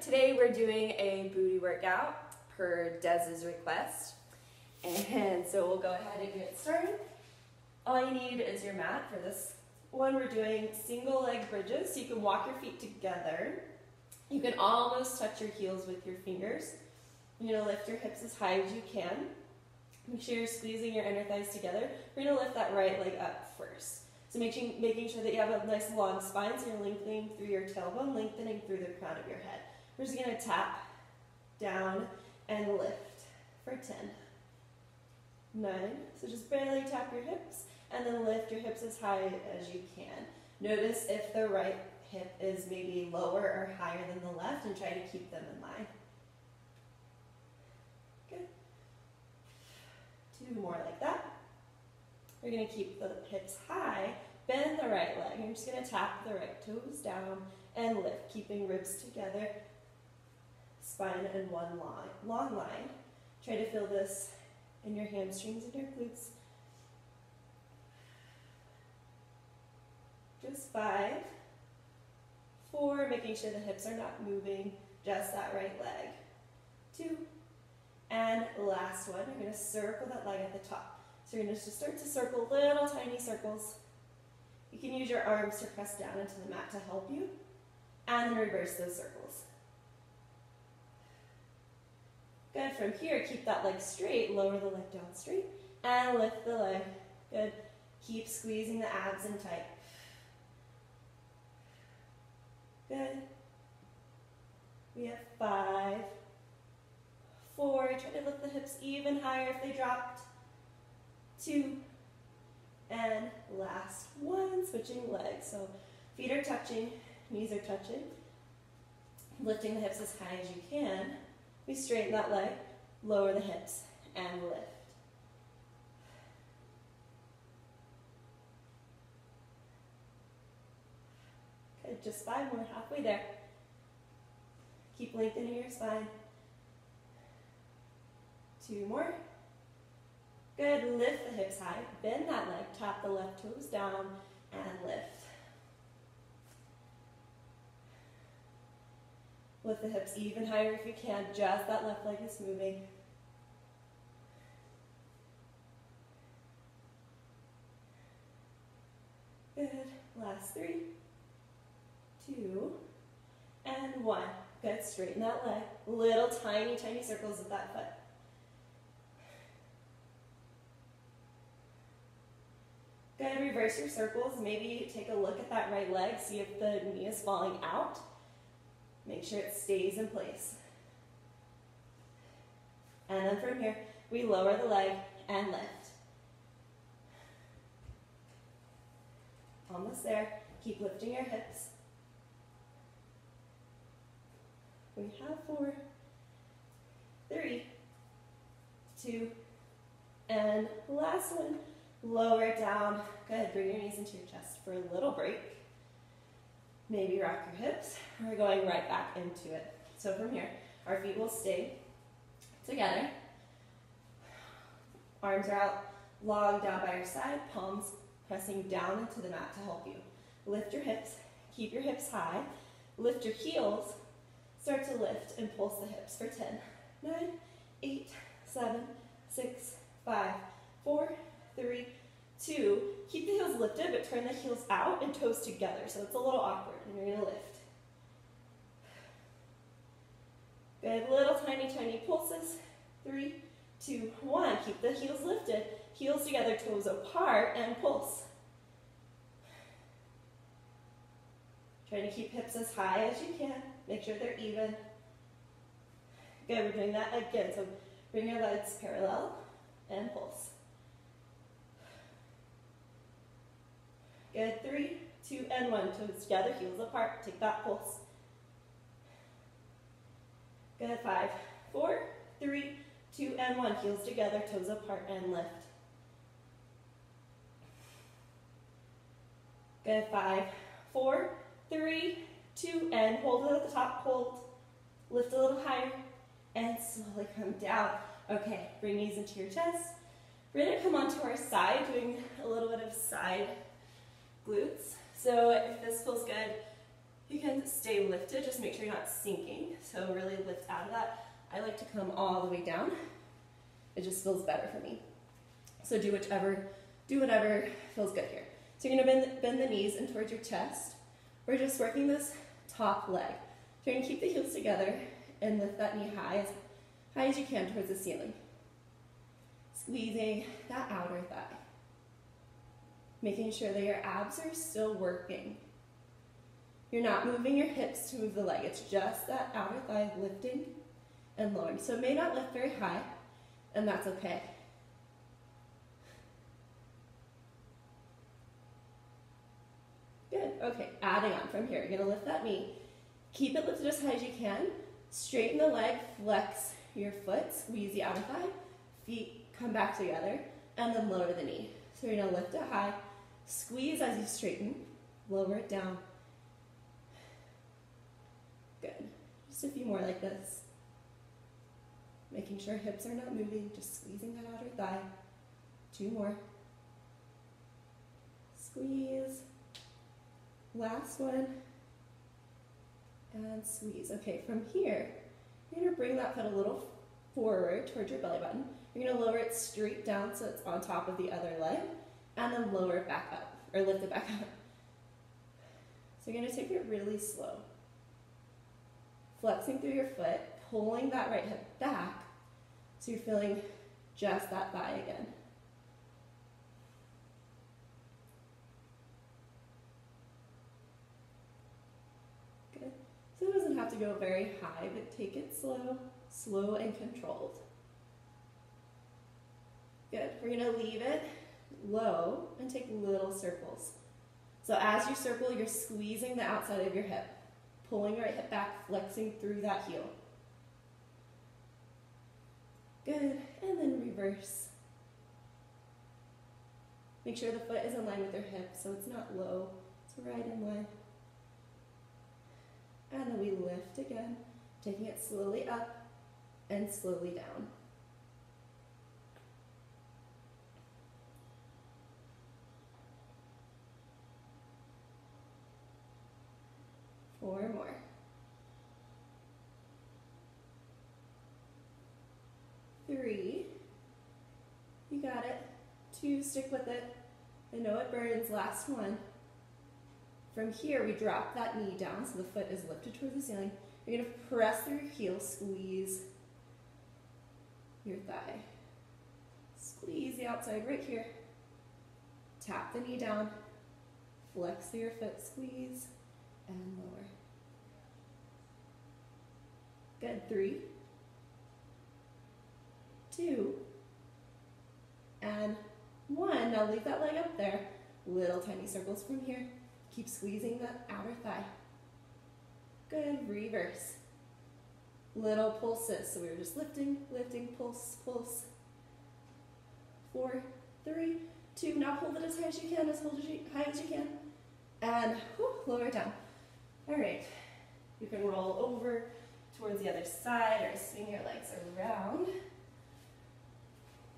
today we're doing a booty workout per Dez's request. And so we'll go ahead and get started. All you need is your mat. For this one, we're doing single leg bridges, so you can walk your feet together. You can almost touch your heels with your fingers. You're going to lift your hips as high as you can. Make sure you're squeezing your inner thighs together. We're going to lift that right leg up first. So making sure that you have a nice long spine, so you're lengthening through your tailbone, lengthening through the crown of your head. We're just going to tap down and lift for 10, 9. So just barely tap your hips and then lift your hips as high as you can. Notice if the right hip is maybe lower or higher than the left, and try to keep them in line. Good. 2 more like that. We're going to keep the hips high, bend the right leg. I'm just going to tap the right toes down and lift, keeping ribs together, spine in one long line. Try to feel this in your hamstrings and your glutes. Just 5, 4, making sure the hips are not moving, just that right leg. 2, and last one, you're going to circle that leg at the top. So you're going to just start to circle little tiny circles. You can use your arms to press down into the mat to help you, and then reverse those circles. Good. From here, keep that leg straight, lower the leg down straight, and lift the leg. Good. Keep squeezing the abs in tight. Good. We have 5, 4, try to lift the hips even higher if they dropped. 2, and last 1, switching legs. So feet are touching, knees are touching, lifting the hips as high as you can. We straighten that leg, lower the hips, and lift. Good, just 5 more, halfway there. Keep lengthening your spine. 2 more. Good, lift the hips high, bend that leg, tap the left toes down, and lift. Lift the hips even higher if you can, just that left leg is moving. Good, last 3, 2, and 1. Good, straighten that leg, little tiny circles with that foot. Good, reverse your circles. Maybe take a look at that right leg, see if the knee is falling out. Make sure it stays in place. And then from here, we lower the leg and lift. Almost there. Keep lifting your hips. We have 4, 3, 2, and last one. Lower it down. Good. Bring your knees into your chest for a little break. Maybe rock your hips. We're going right back into it. So from here, our feet will stay together. Arms are out long down by your side, palms pressing down into the mat to help you. Lift your hips. Keep your hips high. Lift your heels. Start to lift and pulse the hips for 10, 9, 8, 7, 6, 5, 4, 3, 2. Keep the heels lifted, but turn the heels out and toes together, so it's a little awkward, and you're going to lift. Good, little tiny pulses. 3, 2, 1. Keep the heels lifted, heels together, toes apart, and pulse. Try to keep hips as high as you can. Make sure they're even. Good, we're doing that again, so bring your legs parallel and pulse. Good, 3, 2, and 1. Toes together, heels apart. Take that pulse. Good, 5, 4, 3, 2, and 1. Heels together, toes apart, and lift. Good, 5, 4, 3, 2, and hold it at the top. Hold. Lift a little higher, and slowly come down. Okay, bring knees into your chest. We're going to come onto our side, doing a little bit of side glutes. So if this feels good, You can stay lifted, just make sure you're not sinking. So really lift out of that. I like to come all the way down. It just feels better for me. So do whatever feels good here. So you're gonna bend the knees in towards your chest. We're just working this top leg. So you're gonna keep the heels together and lift that knee high as you can towards the ceiling. Squeezing that outer thigh. Making sure that your abs are still working. You're not moving your hips to move the leg. It's just that outer thigh lifting and lowering. So it may not lift very high, and that's okay. Good, okay, adding on from here. You're gonna lift that knee. Keep it lifted as high as you can. Straighten the leg, flex your foot, squeeze the outer thigh. Feet come back together, and then lower the knee. So you're gonna lift it high, squeeze as you straighten, lower it down. Good, just a few more like this. Making sure hips are not moving, just squeezing that outer thigh. 2 more. Squeeze. Last one. And squeeze. Okay, from here, you're gonna bring that foot a little forward towards your belly button. You're gonna lower it straight down so it's on top of the other leg, and then lower it back up, or lift it back up. So you're gonna take it really slow. Flexing through your foot, pulling that right hip back, so you're feeling just that thigh again. Good. So it doesn't have to go very high, but take it slow and controlled. Good. We're gonna leave it low and take little circles. So as you circle, you're squeezing the outside of your hip, pulling your right hip back, flexing through that heel. Good, and then reverse. Make sure the foot is in line with your hip, so it's not low, it's right in line. And then we lift again, taking it slowly up and slowly down. Four more. Three. You got it. 2, stick with it. I know it burns. Last one. From here, we drop that knee down so the foot is lifted towards the ceiling. You're going to press through your heel, squeeze your thigh. Squeeze the outside right here. Tap the knee down. Flex through your foot, squeeze, and lower. Good. 3, 2, and 1. Now leave that leg up there. Little tiny circles from here. Keep squeezing the outer thigh. Good. Reverse. Little pulses. So we were just lifting, pulse, pulse. 4, 3, 2. Now hold it as high as you can, as high as you can. And lower it down. All right. You can roll over towards the other side or swing your legs around.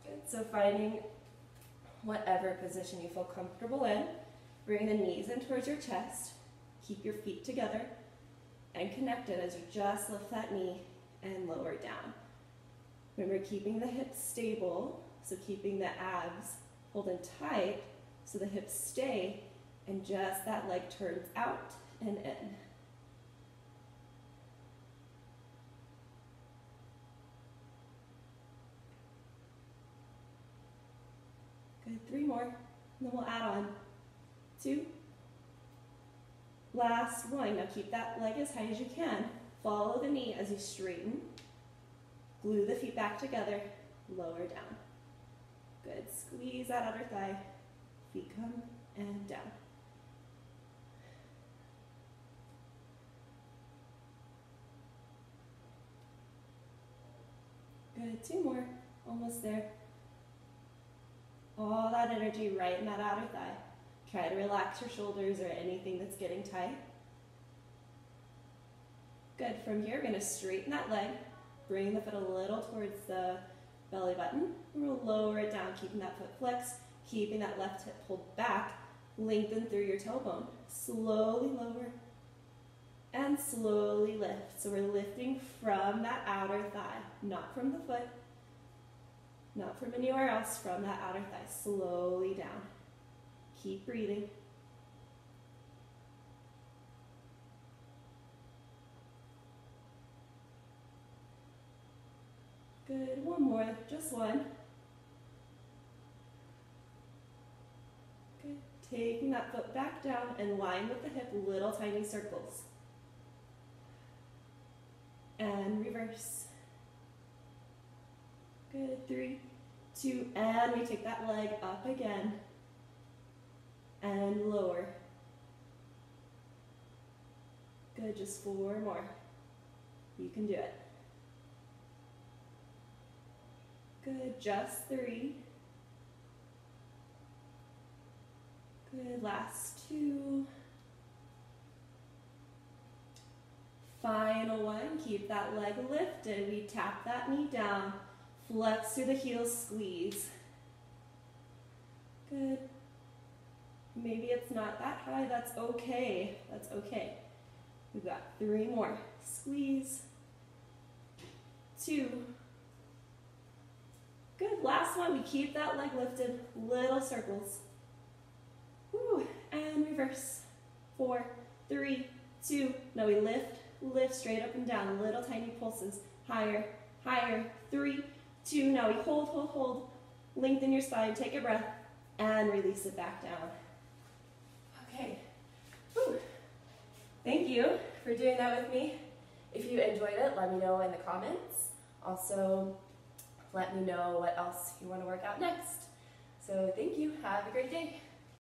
Good. So finding whatever position you feel comfortable in. Bring the knees in towards your chest. Keep your feet together and connected as you just lift that knee and lower it down. Remember, keeping the hips stable, so keeping the abs holding tight so the hips stay and just that leg turns out and in. Good. 3 more, and then we'll add on 2. Last 1. Now keep that leg as high as you can. Follow the knee as you straighten. Glue the feet back together. Lower down. Good. Squeeze that outer thigh. Feet come and down. Good. 2 more. Almost there. All that energy right in that outer thigh. Try to relax your shoulders or anything that's getting tight. Good. From here, we're going to straighten that leg. Bring the foot a little towards the belly button. We'll lower it down, keeping that foot flexed, keeping that left hip pulled back. Lengthen through your tailbone. Slowly lower And slowly lift. So we're lifting from that outer thigh, not from the foot, not from anywhere else, from that outer thigh. Slowly down. Keep breathing. Good, one more, just one. Good, taking that foot back down and line with the hip, little tiny circles. And reverse. Good, 3, 2, and we take that leg up again. And lower. Good, just 4 more. You can do it. Good, just 3. Good, last 2. Final one, keep that leg lifted. We tap that knee down, flex through the heels, squeeze. Good. Maybe it's not that high, that's okay. That's okay. We've got 3 more. Squeeze. 2. Good, last one, we keep that leg lifted, little circles. Woo, and reverse. 4, 3, 2, now we lift straight up and down, little tiny pulses. Higher, higher, 3, 2, now we hold. Lengthen your spine, take a breath, and release it back down. Okay, woo. Thank you for doing that with me. If you enjoyed it, let me know in the comments. Also, let me know what else you want to work out next. So thank you, have a great day.